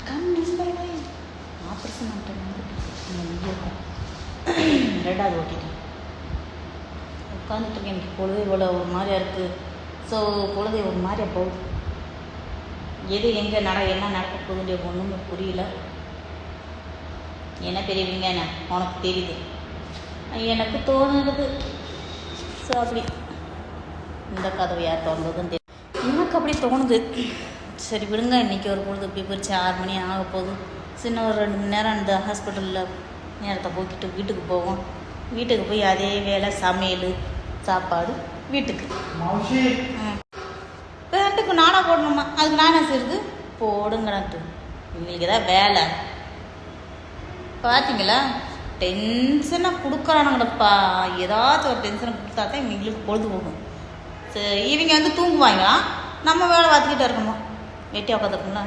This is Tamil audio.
வணக்கம் நண்பர்களே. ஆப்ரேஷன் பண்ணிட்டு இருக்கும் 2வது ஓட்டிட்டேன். உட்காந்துட்ருக்கேன். எனக்கு பொழுது இவ்வளோ ஒரு மாதிரியா இருக்குது. ஸோ பொழுது ஒரு மாதிரியா போகுது. எது எங்கே என்ன நடக்க போகுதுன்ற ஒன்றுமே புரியல. என்ன பெரியவங்க என்ன உனக்கு தெரியுது, எனக்கு தோணுது. ஸோ அப்படி இந்த கதவை யார் தோணுதுன்னு தெரியும். எனக்கு அப்படி தோணுது. சரி விடுங்க, இன்றைக்கி ஒரு பொழுது இப்படி போயிடுச்சு. 6 மணி ஆக போகுது. சின்ன ஒரு 2 மணி நேரம் அந்த ஹாஸ்பிட்டலில் நேரத்தை போக்கிட்டு வீட்டுக்கு போவோம். வீட்டுக்கு போய் அதே வேலை, சமையல், சாப்பாடு, வீட்டுக்கு பேண்ட்டுக்கு நானாக போடணுமா? அதுக்கு நானே செய்யுது போடுங்கடான்ட்டு. இவங்களுக்கு ஏதாவது வேலை பார்த்தீங்களா? டென்ஷனாக கொடுக்குறானுங்கடப்பா. ஏதாச்சும் ஒரு டென்ஷனை கொடுத்தா தான் இவங்களுக்கு பொழுது போகும். சரி, இவங்க வந்து தூங்குவாங்க, நம்ம வேலை பார்த்துக்கிட்டே இருக்கணும். வெட்டியாக உட்காந்துருக்கோம்னா